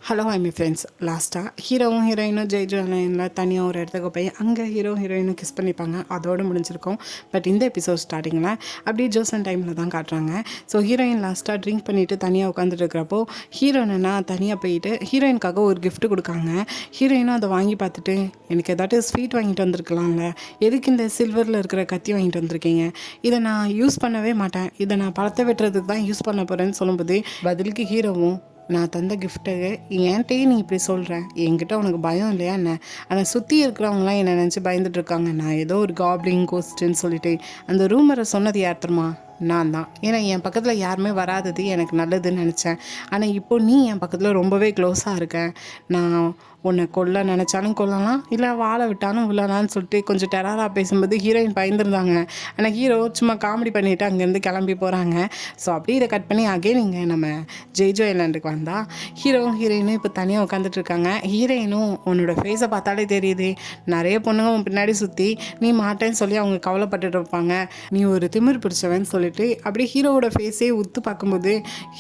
Hello ஐ me friends. லாஸ்ட்டாக ஹீரோவும் ஹீரோயினும் ஜெய்ஜோலைனில் தனியாக ஒரு இடத்துக்கு போய் அங்கே ஹீரோயினும் கிஸ் பண்ணிப்பாங்க. அதோடு முடிஞ்சிருக்கும். பட் இந்த எபிசோட் ஸ்டார்டிங்கில் அப்படியே ஜோசன் டைமில் தான் காட்டுறாங்க. ஸோ ஹீரோயின் லாஸ்ட்டாக ட்ரிங்க் பண்ணிவிட்டு தனியாக உட்காந்துட்டு இருக்கிறப்போ ஹீரோயினா தனியாக போயிட்டு ஹீரோயினுக்காக ஒரு கிஃப்ட் கொடுக்காங்க. ஹீரோயினும் அதை வாங்கி பார்த்துட்டு எனக்கு ஏதாட்டும் ஸ்வீட் வாங்கிட்டு வந்திருக்கலாம்ல, எதுக்கு இந்த சில்வரில் இருக்கிற கத்தி வாங்கிட்டு வந்திருக்கீங்க, இதை நான் யூஸ் பண்ணவே மாட்டேன், இதை நான் பழத்தை வெட்டுறதுக்கு தான் யூஸ் பண்ண போகிறேன்னு சொல்லும்போது பதிலுக்கு ஹீரோவும் நான் தந்த கிஃப்ட்டு ஏன்ட்டே நீ இப்படி சொல்கிற, என்கிட்ட உனக்கு பயம் இல்லையா என்ன? ஆனால் சுற்றி இருக்கிறவங்களாம் என்னை நினச்சி பயந்துட்டுருக்காங்க, நான் ஏதோ ஒரு காப்ளிங் கோஸ்ட்டுன்னு சொல்லிட்டு. அந்த ரூமரை சொன்னது யார் தெரியுமா? நான் தான். ஏன்னா என் பக்கத்தில் யாருமே வராதது எனக்கு நல்லதுன்னு நினச்சேன். ஆனால் இப்போ நீ என் பக்கத்தில் ரொம்பவே க்ளோஸாக இருக்க. நான் உன்னை கொல்ல நினச்சாலும் கொல்லலாம், இல்லை வாழை விட்டாலும் விழலான்னு சொல்லிட்டு கொஞ்சம் டெரராக பேசும்போது ஹீரோயின் பயந்துருந்தாங்க. ஆனால் ஹீரோ சும்மா காமெடி பண்ணிவிட்டு அங்கேருந்து கிளம்பி போகிறாங்க. ஸோ அப்படியே இதை கட் பண்ணி அகைன் இங்கே நம்ம ஜெய்ஜோ ஐலாண்டுக்கு வந்தால் ஹீரோவும் ஹீரோயினும் இப்போ தனியாக உட்காந்துட்ருக்காங்க. ஹீரோயினும் உன்னோட ஃபேஸை பார்த்தாலே தெரியுது, நிறைய பொண்ணுங்க உன் பின்னாடி சுற்றி நீ மாட்டேன்னு சொல்லி அவங்க கவலைப்பட்டுட்டு இருப்பாங்க, நீ ஒரு திமிர் பிடிச்சவன்னு சொல்லிட்டு அப்படியே ஹீரோவோட ஃபேஸே உத்து பார்க்கும்போது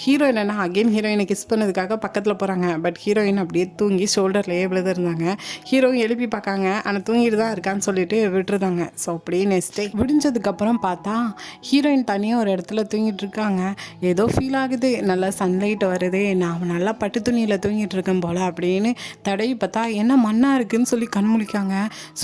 ஹீரோ என்னென்னா அகெயின் ஹீரோயினை கிஸ் பண்ணதுக்காக பக்கத்தில் போகிறாங்க. பட் ஹீரோயின் அப்படியே தூங்கி ஷோல்டரில் விழுது இருந்தாங்க. ஹீரோவும் எழுப்பி பார்க்காங்க, ஆனால் தூங்கிட்டு தான் இருக்கான்னு சொல்லிட்டு விட்டுருந்தாங்க. ஸோ அப்படியே நெக்ஸ்ட் டே விடிஞ்சதுக்கப்புறம் பார்த்தா ஹீரோயின் தனியாக ஒரு இடத்துல தூங்கிட்டு இருக்காங்க. ஏதோ ஃபீல் ஆகுது, நல்லா சன்லைட் வருது, நான் நல்லா பட்டு துணியில் தூங்கிட்டு இருக்கேன் போல் அப்படின்னு தடவி பார்த்தா என்ன மண்ணாக இருக்குதுன்னு சொல்லி கண்முழிக்காங்க.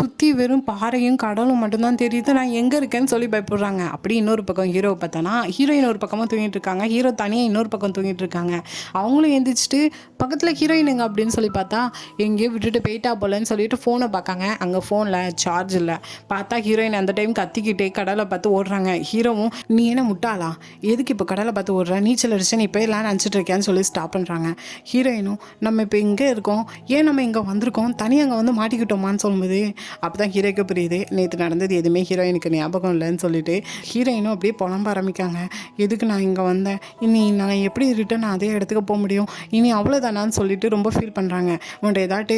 சுற்றி வெறும் பாறையும் கடலும் மட்டும்தான் தெரியுது, நான் எங்கே இருக்கேன்னு சொல்லி பயப்படுறாங்க. அப்படி இன்னொரு பக்கம் ஹீரோவை பார்த்தானா ஹீரோயின் ஒரு பக்கமாக தூங்கிட்டு இருக்காங்க, ஹீரோ தனியாக இன்னொரு பக்கம் தூங்கிட்டு இருக்காங்க. அவங்களும் எந்திரிச்சிட்டு பக்கத்தில் ஹீரோயினுங்க அப்படின்னு சொல்லி பார்த்தா எங்கேயோ விட்டுட்டு போயிட்டா போலன்னு சொல்லிட்டு ஃபோனை பார்க்காங்க. அங்கே ஃபோனில் சார்ஜ் இல்லை. பார்த்தா ஹீரோயின் அந்த டைம் கத்திக்கிட்டே கடலை பார்த்து ஓடுறாங்க. ஹீரோவும் நீ என்ன முட்டாளா, எதுக்கு இப்போ கடலை பார்த்து ஓடுற, நீச்சல் அடிச்சு நீ போயிடலாம் நினச்சிட்டு இருக்கேன்னு சொல்லி ஸ்டாப் பண்ணுறாங்க. ஹீரோயினும் நம்ம இப்போ இங்கே இருக்கோம், ஏன் நம்ம இங்கே வந்திருக்கோம், தனியாக அங்கே வந்து மாட்டிக்கிட்டோமான்னு சொல்லும்போது அப்போ தான் ஹீரோக்கு புரியுது நேற்று நடந்தது எதுவுமே ஹீரோயினுக்கு ஞாபகம் இல்லைன்னு சொல்லிட்டு ஹீரோயினும் அப்படியே புலம்ப ஆரம்பிக்காங்க. எதுக்கு நான் இங்கே வந்தேன், இனி நான் எப்படி ரிட்டன் அதே இடத்துக்கு போக முடியும், இனி அவ்வளோதானான்னு சொல்லிட்டு ரொம்ப ஃபீல் பண்ணுறாங்க. உன்ட்ட ஏதாட்டு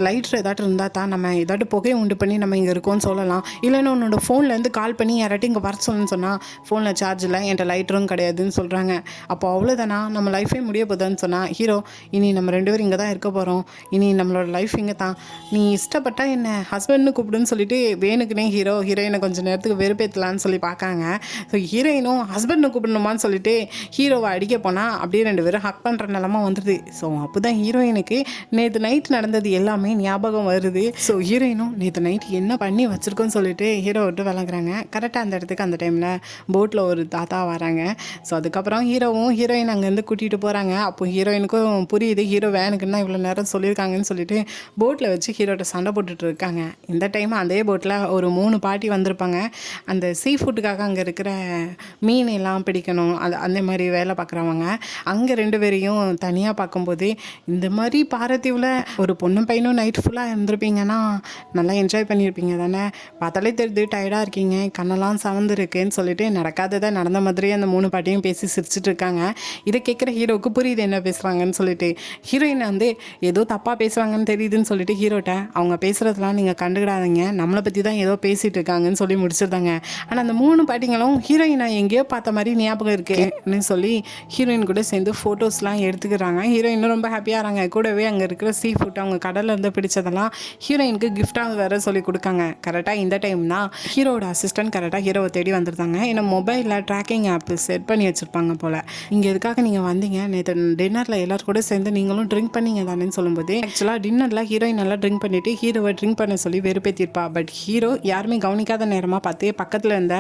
லைட்ரு ஏதாட்டு இருந்தால் தான் நம்ம ஏதாட்டு புகையை உண்டு பண்ணி நம்ம இங்கே இருக்கோம்னு சொல்லலாம், இல்லைன்னா உன்னோட ஃபோன்லேருந்து கால் பண்ணி யாராட்டும் இங்கே வர சொல்லணும்னு சொன்னால் ஃபோனில் சார்ஜ் இல்லை, என்கிட்ட லைட்ரும் கிடையாதுன்னு சொல்கிறாங்க. அப்போ அவ்வளோதானா, நம்ம லைஃபே முடிய போகுதுன்னு சொன்னால் ஹீரோ ஹீரோ நம்ம ரெண்டு பேரும் இங்கே தான் இருக்க போகிறோம், இனி நம்மளோட லைஃப் இங்கே தான், நீ இஷ்டப்பட்டால் என்ன ஹஸ்பண்ட்னு கூப்பிடுன்னு சொல்லிட்டு வேணுக்குனே ஹீரோயினை கொஞ்சம் நேரத்துக்கு வெறுப்பேற்றலான்னு சொல்லி பார்க்காங்க. ஸோ ஹீரோயினும் ஹஸ்பண்ட்னு கூப்பிடணுமான்னு சொல்லிட்டு ஹீரோவை அடிக்க போனால் அப்படியே ரெண்டு பேரும் ஹக் பண்ணுற நிலமா வந்துடுது. ஸோ அப்போ தான் ஹீரோயினுக்கு நேற்று நைட் நடந்தது எல்லாமே ஞாபகம் வருது. ஸோ ஹீரோயினும் நேற்று நைட் என்ன பண்ணி வச்சுருக்கோன்னு சொல்லிட்டு ஹீரோ விட்டு விளங்குறாங்க. கரெக்டாக அந்த இடத்துக்கு அந்த டைமில் போட்டில் ஒரு தாத்தா வராங்க. ஸோ அதுக்கப்புறம் ஹீரோவும் ஹீரோயின் அங்கேருந்து கூட்டிகிட்டு போகிறாங்க. அப்போ ஹீரோயினுக்கும் புரியுது ஹீரோ வேனுக்குன்னா இவ்வளோ நேரம் சொல்லியிருக்காங்கன்னு சொல்லிட்டு போட்டில் வச்சு ஹீரோட்ட சண்டை போட்டுட்டு இருக்காங்க. இந்த டைம் அதே போட்டில் ஒரு 3 பாட்டி வந்திருப்பாங்க. அந்த சீ ஃபுட்டுக்காக அங்கே இருக்கிற மீன் எல்லாம் பிடிக்கணும், அந்த மாதிரி வேலை பார்க்குறவங்க. அங்கே 2 பேரையும் தனியாக பார்க்கும்போது இந்த மாதிரி பாரதீவில் ஒரு பொண்ணும் பையனும் நைட் ஃபுல்லாக இருந்திருப்பீங்கன்னா நல்லா என்ஜாய் பண்ணியிருப்பீங்க தானே, பார்த்தாலே தெரியுது டயர்டாக இருக்கீங்க, கண்ணெல்லாம் சவந்துருக்குன்னு சொல்லிட்டு நடக்காததை நடந்த மாதிரியே அந்த 3 பாட்டியும் பேசி சிரிச்சிட்டு இருக்காங்க. இதை கேட்குற ஹீரோவுக்கு புரியுது என்ன பேசுகிறாங்கன்னு சொல்லிட்டு. ஹீரோயினை வந்து ஏதோ தப்பாக பேசுவாங்கன்னு தெரியுதுன்னு சொல்லிட்டு ஹீரோட்ட அவங்க பேசுகிறதுலாம் நீங்கள் கண்டுக்கிடாதீங்க, நம்மளை பற்றி தான் ஏதோ பேசிகிட்டு இருக்காங்கன்னு சொல்லி முடிச்சிருந்தாங்க. ஆனால் அந்த 3 பாட்டிங்களும் ஹீரோயினை எங்கேயோ பார்த்த மாதிரி ஞாபகம் இருக்குன்னு சொல்லி ஹீரோயின் கூட சேர்ந்து ஃபோட்டோஸ்லாம் எடுத்துக்கிறாங்க. ஹீரோயினும் ரொம்ப ஹாப்பியாக இருக்காங்க. கூடவே அங்கே இருக்கிற சீ ஃபுட் அவங்க கடலில் இருந்து பிடிச்சதெல்லாம் ஹீரோயினுக்கு கிஃப்டாக வேறு சொல்லி கொடுக்காங்க. கரெக்டாக இந்த டைம் தான் ஹீரோட அசிஸ்டன்ட் கரெக்டாக ஹீரோவை தேடி வந்திருந்தாங்க. ஏன்னா மொபைலில் ட்ராக்கிங் ஆப் செட் பண்ணி வச்சுருப்பாங்க போல். இங்கே எதுக்காக நீங்கள் வந்தீங்க, நேற்று டின்னரில் எல்லோரும் கூட சேர்ந்து நீங்களும் ட்ரிங்க் பண்ணீங்க தானேன்னு சொல்லும்போது ஆக்சுவலாக டின்னரில் ஹீரோயின் நல்லா ட்ரிங்க் பண்ணிவிட்டு ஹீரோவை ட்ரிங்க் பண்ண சொல்லி வெறுப்பேற்றிருப்பா. பட் ஹீரோ யாருமே கவனிக்காத நேரமாக பார்த்து பக்கத்தில் இருந்த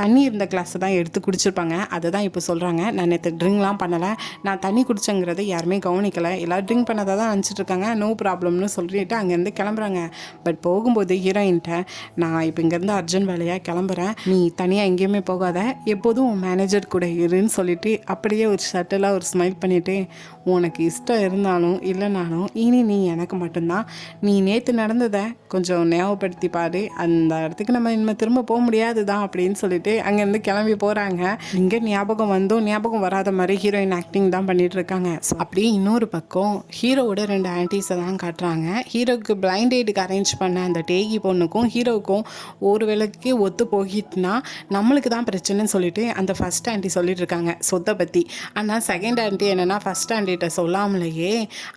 தண்ணி இருந்த கிளாஸை தான் எடுத்து குடிச்சிருப்பாங்க. அதை தான் இப்போ சொல்கிறாங்க, நான் நேற்று ட்ரிங்க்லாம் பண்ணலை, நான் தண்ணி குடிச்சங்கிறத யாருமே கவனிக்கலை, எல்லோரும் ட்ரிங்க் பண்ணதை தான் நினச்சிட்டு இருக்காங்க, நோ ப்ராப்ளம்னு சொல்லிட்டு அங்கேருந்து கிளம்புறாங்க. பட் போகும்போது ஹீரோயின்ட்ட நான் இப்போ இங்கேருந்து அர்ஜென்ட் வேலையாக கிளம்புறேன், நீ தனியாக எங்கேயுமே போகாத, எப்போதும் உன் மேனேஜர் கூட இருன்னு சொல்லிட்டு அப்படியே ஒரு ஷட்டிலாக ஒரு ஸ்மைல் பண்ணிவிட்டு உனக்கு இஷ்டம் இருந்தாலும் இல்லைனாலும் இனி நீ எனக்கு மட்டும்தான், நீ நேற்று நடந்ததை கொஞ்சம் ஞாபகப்படுத்தி பாரு, அந்த இடத்துக்கு நம்ம இனிமேல் திரும்ப போக முடியாது தான் அப்படின்னு சொல்லிட்டு அங்கேருந்து கிளம்பி போகிறாங்க. இங்கே ஞாபகம் வந்தும் ஞாபகம் வராத மாதிரி ஹீரோயின் ஆக்டிங் தான் பண்ணிட்டு இருக்காங்க. ஸோ அப்படியே இன்னொரு பக்கம் ஹீரோவோட 2 ஆன்டிஸ் ஆஃபீஸை தான் காட்டுறாங்க. ஹீரோக்கு பிளைண்ட் டேட்டுக்கு அரேஞ்ச் பண்ண அந்த டேகி பொண்ணுக்கும் ஹீரோவுக்கும் ஒரு வேளைக்கு ஒத்து போகிட்டுனா நம்மளுக்கு தான் பிரச்சனைன்னு சொல்லிட்டு அந்த ஃபஸ்ட் ஆண்டி சொல்லிட்டு இருக்காங்க சொத்தை பற்றி. ஆனால் செகண்ட் ஆண்டி என்னென்னா ஃபஸ்ட் ஆண்டிகிட்ட சொல்லாமலேயே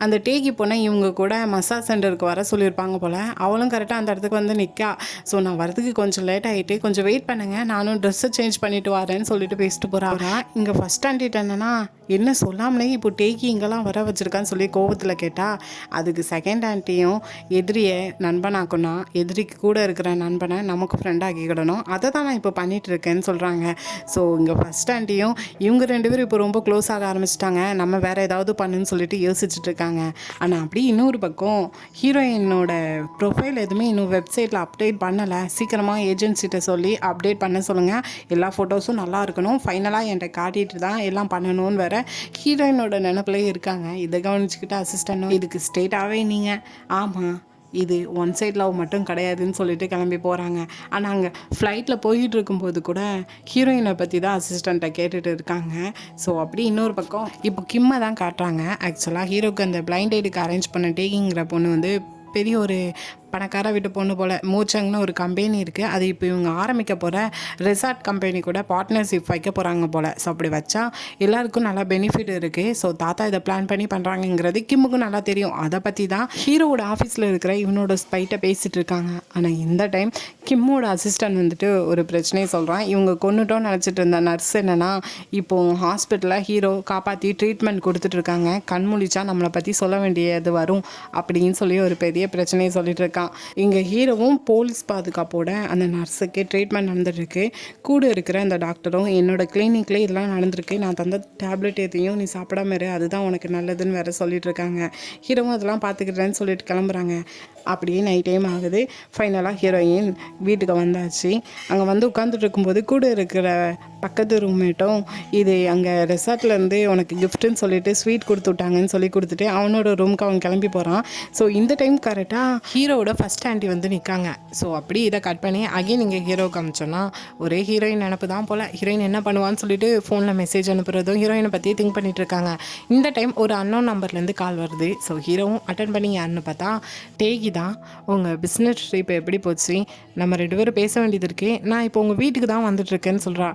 அந்த டேகி பொண்ணை இவங்க கூட மசாஜ் சென்டருக்கு வர சொல்லியிருப்பாங்க போல். அவளும் கரெக்டாக அந்த இடத்துக்கு வந்து நிற்கா. ஸோ நான் வரதுக்கு கொஞ்சம் லேட் ஆகிட்டு கொஞ்சம் வெயிட் பண்ணுங்க, நானும் ட்ரெஸ்ஸை சேஞ்ச் பண்ணிட்டு வரேன்னு சொல்லிட்டு பேசிட்டு போகிறாரா. இங்கே ஃபஸ்ட் ஆண்டிகிட்ட என்னன்னா என்ன சொல்லாமலே இப்போ டேக்கி இங்கெல்லாம் வர வச்சுருக்கான்னு சொல்லி கோவத்தில் கேட்டால் அதுக்கு செகண்ட் ஆண்டியும் எதிரியை நண்பனாக்குன்னா எதிரிக்கு கூட இருக்கிற நண்பனை நமக்கு ஃப்ரெண்டாக்கிக்கிடணும், அதை தான் நான் இப்போ பண்ணிகிட்ருக்கேன்னு சொல்கிறாங்க. ஸோ இங்கே ஃபஸ்ட் ஆண்டியும் இவங்க 2 பேரும் இப்போ ரொம்ப க்ளோஸ் ஆக ஆரம்பிச்சிட்டாங்க. நம்ம வேறு ஏதாவது பண்ணுன்னு சொல்லிட்டு யோசிச்சுட்டு இருக்காங்க. ஆனால் அப்படி இன்னொரு பக்கம் ஹீரோயினோட ப்ரொஃபைல் எதுவுமே இன்னும் வெப்சைட்டில் அப்டேட் பண்ணலை. சீக்கிரமாக ஏஜென்சிகிட்ட சொல்லி அப்டேட் பண்ண சொல்லுங்கள், எல்லா ஃபோட்டோஸும் நல்லா இருக்கணும், ஃபைனலாக என்கிட்ட காட்டிட்டு தான் எல்லாம் பண்ணணும்னு வேறு ஹீரோயினோட நினைப்பிலே இருக்காங்க. இதை கவனிச்சுக்கிட்டு அசிஸ்டன்ட்டும் இதுக்கு ஸ்ட்ரெயிட்டாகவே நீங்கள் ஆமாம் இது ஒன் சைட் லவ் மட்டும் கிடையாதுன்னு சொல்லிட்டு கிளம்பி போகிறாங்க. ஆனால் அங்கே ஃப்ளைட்டில் போயிட்டு இருக்கும்போது கூட ஹீரோயினை பற்றி தான் அசிஸ்டண்ட்டை கேட்டுட்டு இருக்காங்க. ஸோ அப்படி இன்னொரு பக்கம் இப்போ கிம்மை தான் காட்டுறாங்க. ஆக்சுவலாக ஹீரோக்கு அந்த பிளைண்ட் டேட்டுக்கு அரேஞ்ச் பண்ண டேகிங்கிற பொண்ணு வந்து பெரிய ஒரு பணக்கார வீட்டு பொண்ணு போல். மூச்சங்னு ஒரு கம்பெனி இருக்குது, அது இப்போ இவங்க ஆரம்பிக்க போகிற ரெசார்ட் கம்பெனி கூட பார்ட்னர்ஷிப் வைக்க போகிறாங்க போல். ஸோ அப்படி வச்சா எல்லாருக்கும் நல்லா பெனிஃபிட் இருக்குது. ஸோ தாத்தா இதை பிளான் பண்ணி பண்ணுறாங்கங்கிறது கிம்முக்கும் நல்லா தெரியும். அதை பற்றி தான் ஹீரோவோட ஆஃபீஸில் இருக்கிற இவனோட ஸ்பைட்டை பேசிகிட்டு இருக்காங்க. ஆனால் இந்த டைம் கிம்மோட அசிஸ்டன்ட் வந்துட்டு ஒரு பிரச்சனையை சொல்கிறான். இவங்க கொண்டுட்டோன்னு நினச்சிட்டு இருந்த நர்ஸ் என்னென்னா இப்போது ஹாஸ்பிட்டலில் ஹீரோ காப்பாற்றி ட்ரீட்மெண்ட் கொடுத்துட்ருக்காங்க, கண் முழிச்சா நம்மளை பற்றி சொல்ல வேண்டியது வரும் அப்படின்னு சொல்லி ஒரு பெரிய பிரச்சனையை சொல்லிட்டு இருக்கான். இங்கே ஹீரோவும் போலீஸ் பாதுகாப்போட அந்த நர்ஸுக்கு ட்ரீட்மெண்ட் நடந்துட்டுருக்கு. கூட இருக்கிற அந்த டாக்டரும் என்னோட கிளினிக்லேயே இதெல்லாம் நடந்திருக்கு, நான் தந்த டேப்லெட் எதையும் நீ சாப்பிடாம இரு, அதுதான் உனக்கு நல்லதுன்னு வேறு சொல்லிட்டு இருக்காங்க. ஹீரோவும் அதெல்லாம் பார்த்துக்கிட்டேன்னு சொல்லிட்டு கிளம்புறாங்க. அப்படியே நைட் டைம் ஆகுது. ஃபைனலாக ஹீரோயின் வீட்டுக்கு வந்தாச்சு. அங்கே வந்து உட்காந்துட்டு இருக்கும்போது கூட இருக்கிற பக்கத்து ரூம்மேட்டும் இது அங்கே ரெசார்ட்லேருந்து உனக்கு கிஃப்ட்டுன்னு சொல்லிட்டு ஸ்வீட் கொடுத்து விட்டாங்கன்னு சொல்லி கொடுத்துட்டு அவனோட ரூமுக்கு அவன் கிளம்பி போகிறான். ஸோ இந்த டைம் கரெக்டாக ஹீரோவோட ஃபஸ்ட் ஆண்டி வந்து நிற்காங்க. ஸோ அப்படி இதை கட் பண்ணி அகைன் நீங்கள் ஹீரோ காமிச்சோன்னா ஒரே ஹீரோயின் நினப்பு தான் போல். ஹீரோயின் என்ன பண்ணுவான்னு சொல்லிட்டு ஃபோனில் மெசேஜ் அனுப்புறதும் ஹீரோயினை பற்றி திங்க் பண்ணிட்டு இருக்காங்க. இந்த டைம் ஒரு அன்னோன் நம்பர்லேருந்து கால் வருது. ஸோ ஹீரோவும் அட்டன் பண்ணி யாருன்னு பார்த்தா டேகி தான். உங்கள் பிஸ்னஸ் ட்ரிப் எப்படி போச்சு, நம்ம 2 பேரும் பேச வேண்டியது இருக்குது, நான் இப்போ உங்கள் வீட்டுக்கு தான் வந்துட்டுருக்கேன்னு சொல்கிறா.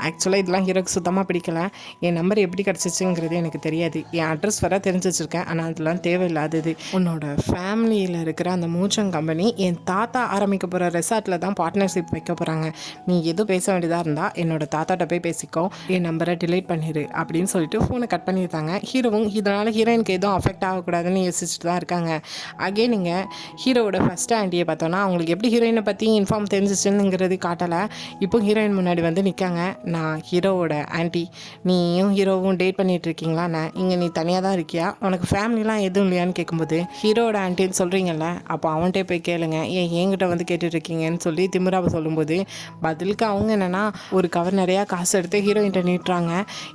ஆக்சுவலாக இதெல்லாம் ஹீரோக்கு சுத்தமாக பிடிக்கல. என் நம்பர் எப்படி கிடச்சிச்சுங்கிறது எனக்கு தெரியாது, என் அட்ரஸ் வர தெரிஞ்சு வச்சுருக்கேன், ஆனால் அதெல்லாம் தேவையில்லாதது. உன்னோட ஃபேமிலியில் இருக்கிற அந்த மூச்சங் கம்பெனி என் தாத்தா ஆரம்பிக்க போகிற ரெசார்ட்டில் தான் பார்ட்னர்ஷிப் வைக்க போகிறாங்க, நீ எதுவும் பேச வேண்டியதாக இருந்தால் என்னோட தாத்தாட்ட போய் பேசிக்கோ, என் நம்பரை டிலீட் பண்ணிடு அப்படின்னு சொல்லிட்டு ஃபோனை கட் பண்ணியிருந்தாங்க. ஹீரோவும் இதனால் ஹீரோயினுக்கு எதுவும் அஃபெக்ட் ஆகக்கூடாதுன்னு யோசிச்சுட்டு தான் இருக்காங்க. அகே நீங்கள் ஹீரோவோட ஃபஸ்ட்டு ஆண்டியை பார்த்தோன்னா அவங்களுக்கு எப்படி ஹீரோயினை பற்றி இன்ஃபார்ம் தெரிஞ்சிச்சுங்கிறது காட்டலை. இப்போ ஹீரோயின் முன்னாடி வந்து நிற்காங்க. நான் ஹீரோவோட ஆண்டி, நீயும் ஹீரோவும் டேட் பண்ணிகிட்டு இருக்கீங்களாண்ணே, இங்கே நீ தனியாக தான் இருக்கியா, உனக்கு ஃபேமிலிலாம் எதுவும் இல்லையான்னு கேட்கும்போது ஹீரோவோட ஆண்டின்னு சொல்கிறீங்கல்ல, அப்போ அவன்கிட்டே போய் கேளுங்க, ஏன் என்கிட்ட வந்து கேட்டுட்ருக்கீங்கன்னு சொல்லி திமிராவை சொல்லும்போது பதிலுக்கு அவங்க என்னென்னா ஒரு கவர் நிறையா காசு எடுத்து ஹீரோயின்கிட்ட நீட்டுறாங்க.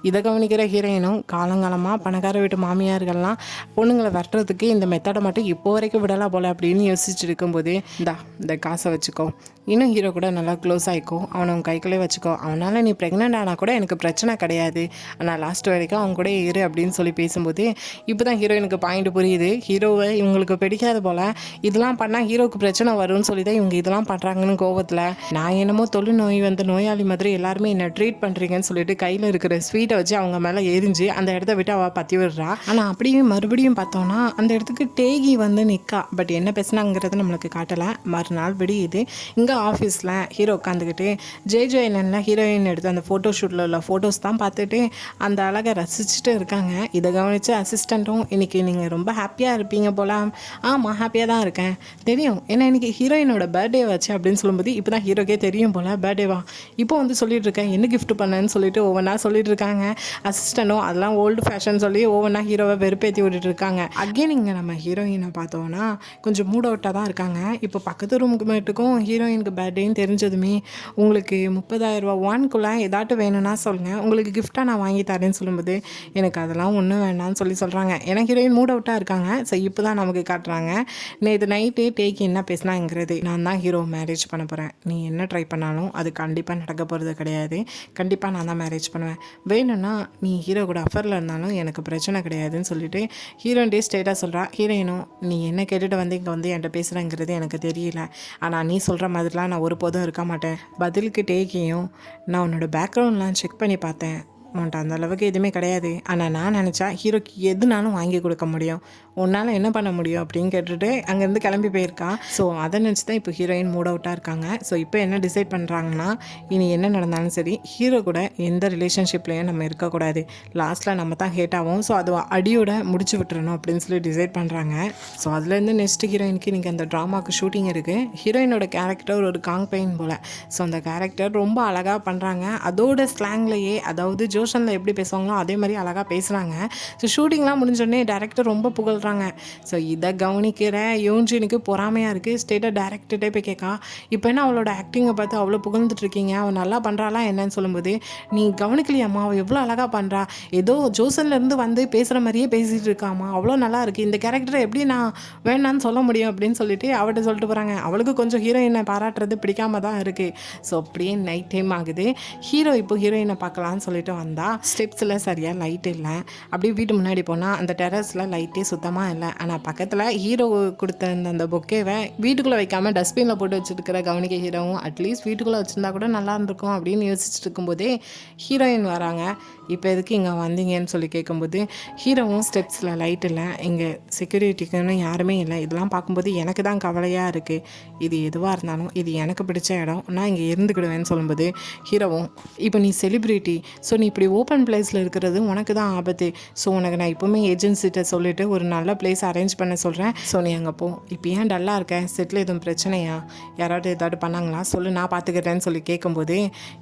இதை கவனிக்கிற ஹீரோயினும் காலங்காலமாக பணக்கார வீட்டு மாமியார்கள்லாம் பொண்ணுங்களை வரட்டுறதுக்கு இந்த மெத்தடை மட்டும் இப்போ வரைக்கும் விடலாம் போல் அப்படின்னு யோசிச்சுட்டு இருக்கும்போது இந்த காசை வச்சுக்கோ, இன்னும் ஹீரோ கூட நல்லா க்ளோஸ் ஆகிக்கோ, அவனை உன் கைக்குள்ளே வச்சுக்கோ, அவனால் நீ ப்ரெக்னென்ட் ஆனால் கூட எனக்கு பிரச்சனை கிடையாது, ஆனால் லாஸ்ட் வரைக்கும் அவங்க கூட இரு அப்படின்னு சொல்லி பேசும்போது இப்போ தான் ஹீரோயினுக்கு பாயிண்ட் புரியுது. ஹீரோவை இவங்களுக்கு பிடிக்காது போல், இதெல்லாம் பண்ணால் ஹீரோவுக்கு பிரச்சனை வரும்னு சொல்லி தான் இவங்க இதெல்லாம் பண்ணுறாங்கன்னு கோவத்தில் நான் என்னமோ தொழுநோய் வந்த நோயாளி மாதிரி எல்லாருமே என்னை ட்ரீட் பண்ணுறீங்கன்னு சொல்லிட்டு கையில் இருக்கிற ஸ்வீட்டை வச்சு அவங்க மேலே எரிஞ்சு அந்த இடத்த விட்டு அவள் பற்றி விடுறா. ஆனால் அப்படியே மறுபடியும் பார்த்தோன்னா அந்த இடத்துக்கு டேகி வந்து நிற்கா. பட் என்ன பேசுனாங்கிறது நம்மளுக்கு காட்டலை. மறுநாள் விடியுது. இங்கே ஆஃபீஸில் ஹீரோ உட்காந்துக்கிட்டு ஜேஜேஎல்எனில் ஹீரோயின் எடுத்து அந்த ஃபோட்டோ ஷூட்டில் உள்ள ஃபோட்டோஸ் தான் பார்த்துட்டு அந்த அழகை ரசிச்சுட்டு இருக்காங்க. இதை கவனித்து அசிஸ்டண்ட்டும் இன்றைக்கி நீங்கள் ரொம்ப ஹாப்பியாக இருப்பீங்க போல, ஆமாம் ஹாப்பியாக தான் இருக்கேன் தெரியும், ஏன்னா இன்றைக்கி ஹீரோயினோட பர்த்டே வச்சு அப்படின்னு சொல்லும்போது இப்போ தான் ஹீரோக்கே தெரியும் போல் பர்த்டேவா, இப்போ வந்து சொல்லிட்டு இருக்கேன் என்ன கிஃப்ட் பண்ணேன்னு சொல்லிட்டு ஒவ்வொன்றா சொல்லிட்டு இருக்காங்க. அசிஸ்டண்ட்டும் அதெல்லாம் ஓல்டு ஃபேஷன் சொல்லி ஒவ்வொன்றா ஹீரோவை வெறுப்பேற்றி விட்டுட்டு இருக்காங்க. அகெயின் இங்கே நம்ம ஹீரோயினை பார்த்தோன்னா கொஞ்சம் கொஞ்சம் மூட் அவுட்டாக தான் இருக்காங்க. இப்போ பக்கத்து ரூமுக்கு மேட்டுக்கும் ஹீரோயினுக்கு பர்த்டேன்னு தெரிஞ்சதுமே, உங்களுக்கு 30,000 வான்குள்ளே ஏதாட்டும் வேணும்னா சொல்லுங்கள், உங்களுக்கு கிஃப்டாக நான் வாங்கி தரேன்னு சொல்லும்போது, எனக்கு அதெல்லாம் ஒன்றும் வேண்டாம்னு சொல்கிறாங்க. ஏன்னா ஹீரோயின் மூட் அவுட்டாக இருக்காங்க. ஸோ இப்போ தான் நமக்கு காட்டுறாங்க. நேற்று நைட்டு டேக்கு என்ன பேசினாங்கிறது, நான் தான் ஹீரோ மேரேஜ் பண்ண போகிறேன், நீ என்ன ட்ரை பண்ணாலும் அது கண்டிப்பாக நடக்க போகிறது கிடையாது, கண்டிப்பாக நான் தான் மேரேஜ் பண்ணுவேன், வேணும்னா நீ ஹீரோ கூட அஃபரில் இருந்தாலும் எனக்கு பிரச்சனை கிடையாதுன்னு சொல்லிட்டு ஹீரோயின்டே ஸ்டேட்டாக சொல்கிறா. ஹீரோயினும், நீ என்ன கேட்டுட்டு வந்து இங்கே வந்து என்கிட்ட பேசுகிறேங்கிறது எனக்கு தெரியல, ஆனால் நீ சொல்கிற மாதிரிலாம் நான் ஒருபோதும் இருக்க மாட்டேன், பதிலுக்கு டேக்கையும் நான் உன்னோட பேக்ரவுண்ட்லாம் செக் பண்ணி பார்த்தேன், உன்ட்ட அந்த அளவுக்கு எதுவுமே கிடையாது, ஆனால் நான் நினச்சா ஹீரோக்கு எதுனாலும் வாங்கி கொடுக்க முடியும், உன்னால் என்ன பண்ண முடியும் அப்படின்னு கேட்டுட்டு அங்கேருந்து கிளம்பி போயிருக்கா. ஸோ அதை நினச்சி தான் இப்போ ஹீரோயின் மூட் அவுட்டாக இருக்காங்க. ஸோ இப்போ என்ன டிசைட் பண்ணுறாங்கன்னா, இனி என்ன நடந்தாலும் சரி ஹீரோ கூட எந்த ரிலேஷன்ஷிப்லேயும் நம்ம இருக்கக்கூடாது, லாஸ்ட்டில் நம்ம தான் ஹேட் ஆகும், ஸோ அது அடியோட முடிச்சு விட்டுறணும் அப்படின்னு சொல்லி டிசைட் பண்ணுறாங்க. ஸோ அதுலேருந்து நெக்ஸ்ட் ஹீரோயினுக்கு இன்றைக்கி அந்த ட்ராமாவுக்கு ஷூட்டிங் இருக்குது. ஹீரோயினோட கேரக்டர் ஒரு காங்பெயின் போல். ஸோ அந்த கேரக்டர் ரொம்ப அழகாக பண்ணுறாங்க. அதோட ஸ்லாங்லேயே, அதாவது ஜோஷனில் எப்படி பேசுவாங்களோ அதே மாதிரி அழகாக பேசுகிறாங்க. ஸோ ஷூட்டிங்லாம் முடிஞ்சோடனே டேரக்டர் ரொம்ப புகழ்கிறாங்க. ஸோ இதை கவனிக்கிற யோன்ஜினுக்கு பொறாமையாக இருக்குது. ஸ்டேட்டாக டேரக்டர்கிட்டே போய் கேட்கா, இப்போ என்ன அவளோட ஆக்டிங்கை பார்த்து அவ்வளோ புகழ்ந்துட்டுருக்கீங்க, அவள் நல்லா பண்ணுறாளா என்னன்னு சொல்லும்போது, நீ கவனிக்கலையாம்மா, அவள் எவ்வளோ அழகாக பண்ணுறா, ஏதோ ஜோசன்லேருந்து வந்து பேசுகிற மாதிரியே பேசிகிட்டு இருக்காம்மா, அவ்வளோ நல்லா இருக்குது, இந்த கேரக்டரை எப்படி நான் வேணான்னு சொல்ல முடியும் அப்படின்னு சொல்லிட்டு அவட்ட சொல்லிட்டு போகிறாங்க. அவளுக்கு கொஞ்சம் ஹீரோயினை பாராட்டுறது பிடிக்காம தான் இருக்குது. ஸோ அப்படியே நைட் டைம் ஆகுது. ஹீரோ இப்போ ஹீரோயினை பார்க்கலான்னு சொல்லிட்டு வந்தால் ஸ்டெப்ஸில் சரியாக லைட் இல்லை. அப்படியே வீட்டு முன்னாடி போனால் அந்த டெரஸில் லைட்டே சுத்தமாக இல்லை. ஆனால் பக்கத்தில் ஹீரோ கொடுத்த அந்த பொக்கேவை வீட்டுக்குள்ளே வைக்காமல் டஸ்ட்பினில் போட்டு வச்சுருக்கிற கவனிக்க ஹீரோவும், அட்லீஸ்ட் வீட்டுக்குள்ளே வச்சுருந்தா கூட நல்லா இருந்திருக்கும் அப்படின்னு யோசிச்சுட்டு இருக்கும்போதே ஹீரோயின் வராங்க. இப்போ எதுக்கு இங்கே வந்தீங்கன்னு சொல்லி கேட்கும்போது, ஹீரோவும் ஸ்டெப்ஸில் லைட் இல்லை, இங்கே செக்யூரிட்டிக்குன்னு யாருமே இல்லை, இதெல்லாம் பார்க்கும்போது எனக்கு தான் கவலையாக இருக்குது, இது எதுவாக இருந்தாலும் இது எனக்கு பிடிச்ச இடம், நான் இங்கே இருந்துக்கிடுவேன்னு சொல்லும்போது ஹீரோவும், இப்போ நீ செலிப்ரிட்டி, ஸோ நீ இப்படி ஓப்பன் பிளேஸில் இருக்கிறது உனக்கு தான் ஆபத்து, ஸோ உனக்கு நான் இப்போவுமே ஏஜென்சிட்ட சொல்லிவிட்டு ஒரு நல்ல பிளேஸ் அரேஞ்ச் பண்ண சொல்கிறேன், ஸோ நீ அங்கே போ, இப்போ ஏன் டல்லாக இருக்க, செட்டில் எதுவும் பிரச்சனையா, யாராவது ஏதாவது பண்ணாங்களா சொல்லு, நான் பார்த்துக்கிறேன்னு சொல்லி கேட்கும்போது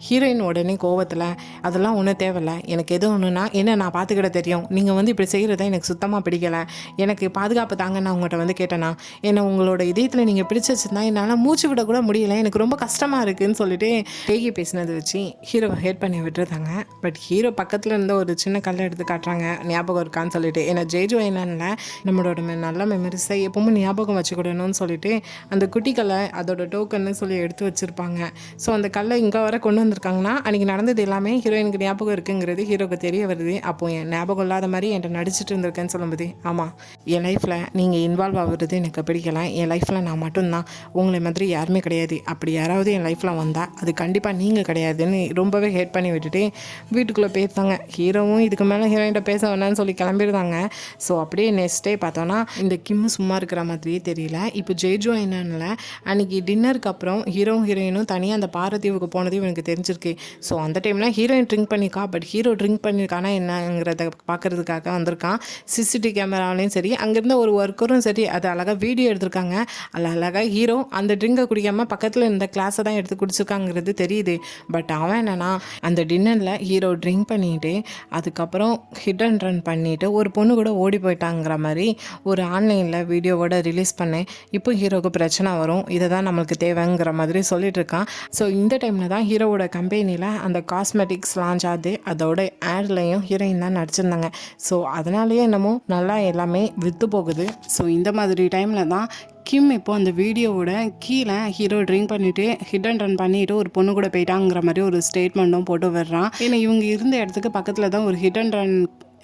ஹீரோயின் உடனே கோவத்தில், அதெல்லாம் ஒன்றும் தேவையில்லை, எனக்கு எது ஒன்றுனா என்ன நான் பார்த்துக்கிட தெரியும், நீங்கள் வந்து இப்படி செய்கிறத எனக்கு சுத்தமாக பிடிக்கலை, எனக்கு பாதுகாப்பு தாங்க நான் உங்கள்கிட்ட வந்து கேட்டேனா, என்னை உங்களோட இதயத்தில் நீங்கள் பிடிச்சி வச்சுருந்தா என்னால் மூச்சு விட கூட முடியலை, எனக்கு ரொம்ப கஷ்டமாக இருக்குதுன்னு சொல்லிட்டு பேகி பேசினதை வச்சு ஹீரோவை ஹேட் பண்ணி விட்டுருந்தாங்க. பட் ஹீரோ பக்கத்தில் இருந்த ஒரு சின்ன கல்லை எடுத்து காட்டுறாங்க, ஞாபகம் இருக்கான்னு சொல்லிட்டு, ஏன்னா ஜெய்ஜோ என்னன்னா நம்மளோட நல்ல மெமரிஸை எப்பவும் ஞாபகம் வச்சுக்கிடணும்னு சொல்லிட்டு அந்த குட்டி கல்லை அதோட டோக்கன்னு சொல்லி எடுத்து வச்சுருப்பாங்க. ஸோ அந்த கல்லை இங்கே வர கொண்டு வந்திருக்காங்கன்னா அன்றைக்கி நடந்தது எல்லாமே ஹீரோயினுக்கு ஞாபகம் இருக்குங்கிறது ஹீரோக்கு தெரிய வருது. அப்போ என் ஞாபகம் இல்லாத மாதிரி என்கிட்ட நடிச்சிட்டு இருந்திருக்கேன்னு சொல்லும்போது, ஆமாம் என் லைஃப்பில் நீங்கள் இன்வால்வ் ஆகுறது எனக்கு பிடிக்கலை, என் லைஃப்பில் நான் மட்டும்தான், உங்களை மாதிரி யாருமே கிடையாது, அப்படி யாராவது என் லைஃப்பில் வந்தால் அது கண்டிப்பாக நீங்கள் கிடையாதுன்னு ரொம்பவே ஹேட் பண்ணி விட்டுட்டு வீட்டுக்குள்ளே போயிருந்தாங்க. ஹீரோவும் இதுக்கு மேலே ஹீரோயின்ட்ட பேச வேணான்னு சொல்லி கிளம்பிடுதாங்க. ஸோ அப்படியே நெக்ஸ்ட் டே பார்த்தோன்னா இந்த கிம்மு சும்மா இருக்கிற மாதிரியே தெரியல. இப்போ ஜெய்ஜோ என்னன்னு அன்றைக்கி டின்னருக்கு அப்புறம் ஹீரோவும் ஹீரோயினும் தனியாக அந்த பாரதீவுக்கு போனதையும் எனக்கு தெரிஞ்சிருக்கு. ஸோ அந்த டைமில் ஹீரோயின் ட்ரிங்க் பண்ணிக்கா, பட் ஹீரோ ட்ரிங்க் பண்ணியிருக்கானா என்னங்கிறத பார்க்குறதுக்காக வந்திருக்கான். சிசிடிவி கேமராலையும் சரி அங்கேருந்த ஒரு ஒர்க்கரும் சரி அதை அழகாக வீடியோ எடுத்திருக்காங்க. அதில் அழகாக ஹீரோ அந்த ட்ரிங்கை குடிக்காமல் பக்கத்தில் இருந்த கிளாஸை தான் எடுத்து குடிச்சிருக்காங்கிறது தெரியுது. பட் அவன் என்னன்னா அந்த டின்னரில் ஹீரோ ட்ரிங்க் பண்ணிவிட்டு அதுக்கப்புறம் ஹிட் அண்ட் ரன் பண்ணிவிட்டு ஒரு பொண்ணு கூட ஓடி போயிட்டாங்கிற மாதிரி ஒரு ஆன்லைனில் வீடியோவோட ரிலீஸ் பண்ணேன். இப்போ ஹீரோவுக்கு பிரச்சனை வரும், இதை தான் நம்மளுக்கு தேவைங்கிற மாதிரி சொல்லிட்டு இருக்கான். ஸோ இந்த டைமில் தான் ஹீரோவோட கம்பெனியில் அந்த காஸ்மெட்டிக்ஸ் லான்ச் ஆகுது. அதோட ஆட்லையும் ஹீரோயின் தான் நடிச்சிருந்தாங்க. ஸோ அதனாலேயே என்னமோ நல்லா எல்லாமே விற்று போகுது. ஸோ இந்த மாதிரி டைமில் தான் கிம் இப்போ அந்த வீடியோவோட கீழே ஹீரோ ட்ரிங்க் பண்ணிவிட்டு ஹிட் அண்ட் ரன் பண்ணிவிட்டு ஒரு பொண்ணு கூட போயிட்டாங்கிற மாதிரி ஒரு ஸ்டேட்மெண்ட்டும் போட்டு வர்றான். ஏன்னா இவங்க இருந்த இடத்துக்கு பக்கத்தில் தான் ஒரு ஹிட் அண்ட் ரன்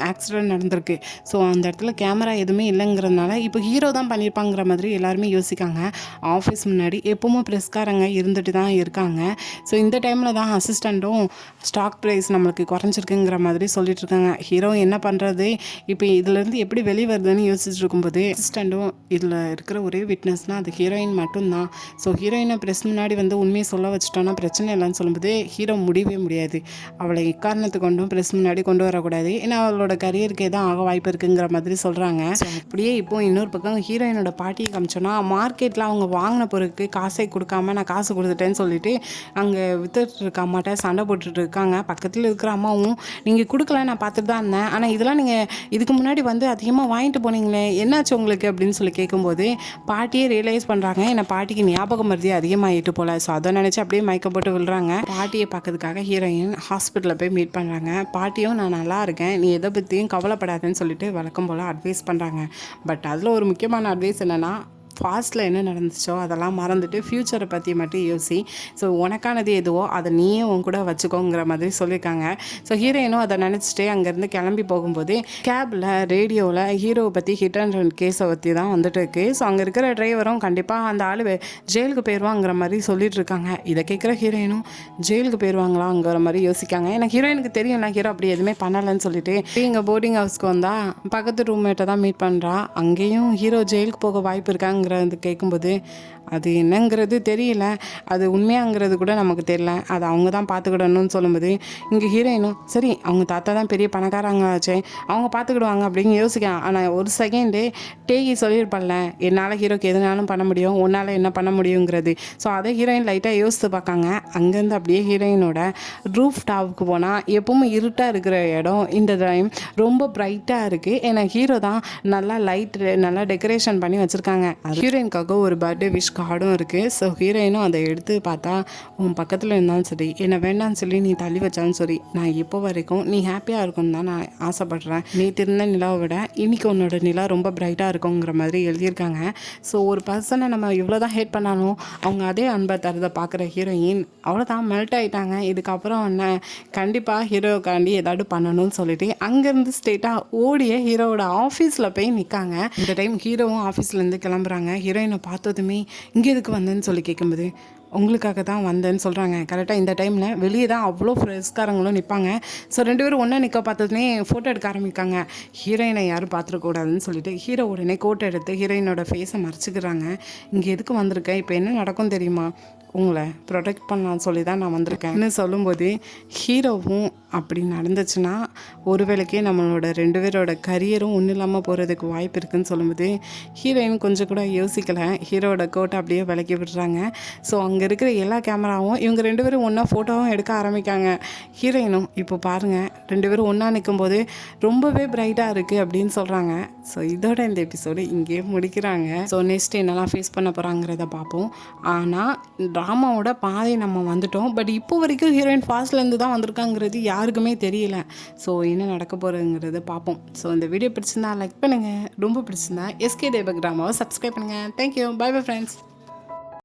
ஆக்சிடென்ட் நடந்திருக்கு. ஸோ அந்த இடத்துல கேமரா எதுவுமே இல்லைங்கிறதுனால இப்போ ஹீரோ தான் பண்ணியிருப்பாங்கிற மாதிரி எல்லாருமே யோசிக்காங்க. ஆஃபீஸ் முன்னாடி எப்பவும் ப்ரெஸ்காரங்க இருந்துட்டு தான் இருக்காங்க. ஸோ இந்த டைமில் தான் அசிஸ்டண்ட்டும் ஸ்டாக் ப்ரைஸ் நம்மளுக்கு குறைஞ்சிருக்குங்கிற மாதிரி சொல்லிட்டு இருக்காங்க. ஹீரோ என்ன பண்ணுறது, இப்போ இதுலேருந்து எப்படி வெளியே வருதுன்னு யோசிச்சுட்டு இருக்கும்போது அசிஸ்டண்ட்டும் இதில் இருக்கிற ஒரே விட்னஸ்னால் அது ஹீரோயின் மட்டும்தான். ஸோ ஹீரோயினை ப்ரெஸ் முன்னாடி வந்து உண்மையை சொல்ல வச்சுட்டோன்னா பிரச்சனை இல்லைன்னு சொல்லும்போது ஹீரோ முடியவே முடியாது. அவளை எக்காரணத்தை கொண்டும் ப்ரெஸ் முன்னாடி கொண்டு வரக்கூடாது. ஏன்னா அவளோட அவங்களோட கரியருக்கு தான் ஆக வாய்ப்பு இருக்குங்கிற மாதிரி சொல்கிறாங்க. ஸோ அப்படியே இப்போது இன்னொரு பக்கம் ஹீரோயினோட பாட்டியை காமிச்சோன்னா மார்க்கெட்டில் அவங்க வாங்கின பொருளுக்கு காசை கொடுக்காம நான் காசு கொடுத்துட்டேன்னு சொல்லிட்டு அங்கே வித்துட்டு இருக்க அம்மாட்ட சண்டை போட்டுட்டு இருக்காங்க. பக்கத்தில் இருக்கிற அம்மாவும் நீங்கள் கொடுக்கல, நான் பார்த்துட்டு தான் இருந்தேன், ஆனால் இதெல்லாம் நீங்கள் இதுக்கு முன்னாடி வந்து அதிகமாக வாங்கிட்டு போனீங்களே, என்னாச்சு உங்களுக்கு அப்படின்னு சொல்லி கேட்கும்போது பாட்டியே ரியலைஸ் பண்ணுறாங்க என்னை பாட்டிக்கு ஞாபகம் மருதி அதிகமாகிட்டு போல. ஸோ அதை நினச்சி அப்படியே மயக்க போட்டு விழுறாங்க. பாட்டியை பார்க்கறதுக்காக ஹீரோயின் ஹாஸ்பிட்டலில் போய் மீட் பண்ணுறாங்க. பாட்டியும் நான் நல்லா இருக்கேன், நீ எதை பற்றியும் கவலைப்படாதுன்னு சொல்லிட்டு வழக்கம் போல் அட்வைஸ் பண்ணுறாங்க. பட் அதில் ஒரு முக்கியமான அட்வைஸ் என்னென்னா, ஃபாஸ்ட்டில் என்ன நடந்துச்சோ அதெல்லாம் மறந்துட்டு ஃப்யூச்சரை பற்றி மட்டும் யோசி. ஸோ உனக்கானது எதுவோ அதை நீயே உன் கூட வச்சுக்கோங்கிற மாதிரி சொல்லியிருக்காங்க. ஸோ ஹீரோயினும் அதை நினச்சிட்டு அங்கேருந்து கிளம்பி போகும்போது கேபில் ரேடியோவில் ஹீரோவை பற்றி ஹிட் அண்ட் ரன் கேஸை பற்றி தான் வந்துட்டு இருக்கு. ஸோ அங்கே இருக்கிற டிரைவரும் கண்டிப்பாக அந்த ஆள் ஜெயிலுக்கு போயிடுவாங்கிற மாதிரி சொல்லிட்டு இருக்காங்க. இதை கேட்குற ஹீரோயினும் ஜெயிலுக்கு போயிடுவாங்களாங்கிற மாதிரி யோசிக்காங்க. எனக்கு ஹீரோயினுக்கு தெரியும்ல ஹீரோ அப்படி எதுவுமே பண்ணலைன்னு சொல்லிட்டு இங்கே போர்டிங் ஹவுஸ்க்கு வந்தால் பக்கத்து ரூம்மேட்டை தான் மீட் பண்ணுறா. அங்கேயும் ஹீரோ ஜெயிலுக்கு போக வாய்ப்பு இருக்காங்க கேட்கும்போது அது என்னங்கிறது தெரியல, அது உண்மையாங்கிறது கூட நமக்கு தெரியல, அது அவங்க தான் பார்த்துக்கிடணும்னு சொல்லும்போது இங்கே ஹீரோயினும் சரி அவங்க தாத்தா தான் பெரிய பணக்காரங்களாச்சே, அவங்க பார்த்துக்கிடுவாங்க அப்படின்னு யோசிக்கலாம். ஆனால் ஒரு செகண்டு டேகி சொல்லியிருப்பான்ல என்னால் ஹீரோக்கு எதுனாலும் பண்ண முடியும், உன்னால் என்ன பண்ண முடியுங்கிறது. ஸோ அதை ஹீரோயின் லைட்டாக யோசித்து பார்க்காங்க. அங்கேருந்து அப்படியே ஹீரோயினோட ரூஃப் டாப்புக்கு போனால் எப்பவும் இருட்டாக இருக்கிற இடம் இந்த டைம் ரொம்ப பிரைட்டாக இருக்குது. ஏன்னா ஹீரோ தான் நல்லா நல்லா டெக்கரேஷன் பண்ணி வச்சுருக்காங்க. ஹீரோயினுக்காக ஒரு பர்த்டே விஷ் கார்டும் இருக்குது. ஸோ ஹீரோயினும் அதை எடுத்து பார்த்தா உன் பக்கத்தில் இருந்தாலும் சரி என்ன வேண்டாம்னு சொல்லி நீ தள்ளி வச்சாலும் சரி நான் இப்போ வரைக்கும் நீ ஹாப்பியாக இருக்கும்னு தான் நான் ஆசைப்பட்றேன். நீ திருந்த நிலாவை விட இன்னைக்கு உன்னோட நிலா ரொம்ப பிரைட்டாக இருக்குங்கிற மாதிரி எழுதியிருக்காங்க. ஸோ ஒரு பர்சனை நம்ம இவ்வளோ தான் ஹேட் பண்ணாலும் அவங்க அதே அன்பை தரதை பார்க்குற ஹீரோயின் அவ்வளோதான் மெல்ட் ஆகிட்டாங்க. இதுக்கப்புறம் என்ன கண்டிப்பாக ஹீரோக்காண்டி ஏதாவது பண்ணணும்னு சொல்லிட்டு அங்கேருந்து ஸ்ட்ரெயிட்டாக ஓடிய ஹீரோவோட ஆஃபீஸில் போய் நிற்காங்க. இந்த டைம் ஹீரோவும் ஆஃபீஸ்லேருந்து கிளம்புறாங்க. ஹீரோயினை பார்த்ததுமே இங்கே எதுக்கு வந்தேன்னு சொல்லி கேட்கும்போது உங்களுக்காக தான் வந்தேன்னு சொல்கிறாங்க. கரெக்டாக இந்த டைமில் வெளியே தான் அவ்வளோ ஃப்ரெண்ட்ஸ்காரங்களும் நிற்பாங்க. ஸோ 2 பேரும் ஒன்றா நிற்க பார்த்ததுனே ஃபோட்டோ எடுக்க ஆரம்பிக்காங்க. ஹீரோயினை யாரும் பார்த்துருக்கூடாதுன்னு சொல்லிட்டு ஹீரோ உடனே கோட்டை எடுத்து ஹீரோயினோட ஃபேஸை மறைச்சிக்கிறாங்க. இங்கே எதுக்கு வந்திருக்கேன், இப்போ என்ன நடக்கும் தெரியுமா, உங்களை ப்ரொடெக்ட் பண்ணலான்னு சொல்லி தான் நான் வந்திருக்கேன்னு சொல்லும்போது ஹீரோவும் அப்படி நடந்துச்சுன்னா ஒரு வேளைக்கே நம்மளோட 2 பேரோட கரியரும் ஒன்றும் இல்லாமல் போகிறதுக்கு வாய்ப்பு இருக்குதுன்னு சொல்லும்போது ஹீரோயின் கொஞ்சம் கூட யோசிக்கலை. ஹீரோட கோட்டை அப்படியே விலக்கி விடுறாங்க. ஸோ அங்கே இருக்கிற எல்லா கேமராவும் இவங்க 2 பேரும் ஒன்றா ஃபோட்டோவும் எடுக்க ஆரம்பிக்காங்க. ஹீரோயினும் இப்போ பாருங்கள் 2 பேரும் ஒன்றா நிற்கும்போது ரொம்பவே பிரைட்டாக இருக்குது அப்படின்னு சொல்கிறாங்க. ஸோ இதோட இந்த எபிசோடு இங்கேயே முடிக்கிறாங்க. ஸோ நெக்ஸ்ட் என்னெல்லாம் ஃபேஸ் பண்ண போகிறாங்கிறத பார்ப்போம். ஆனால் ட்ராமாவோட பாதை நம்ம வந்துட்டோம். பட் இப்போ வரைக்கும் ஹீரோயின் ஃபாஸ்ட்லேருந்து தான் வந்திருக்காங்கிறது யாருக்குமே தெரியல. ஸோ என்ன நடக்க போகிறதுங்கிறத பார்ப்போம். ஸோ இந்த வீடியோ பிடிச்சிருந்தா லைக் பண்ணுங்கள், ரொம்ப பிடிச்சிருந்தா எஸ்கே தேவக் ட்ராமாவை சப்ஸ்கிரைப் பண்ணுங்கள். Thank you, bye bye friends.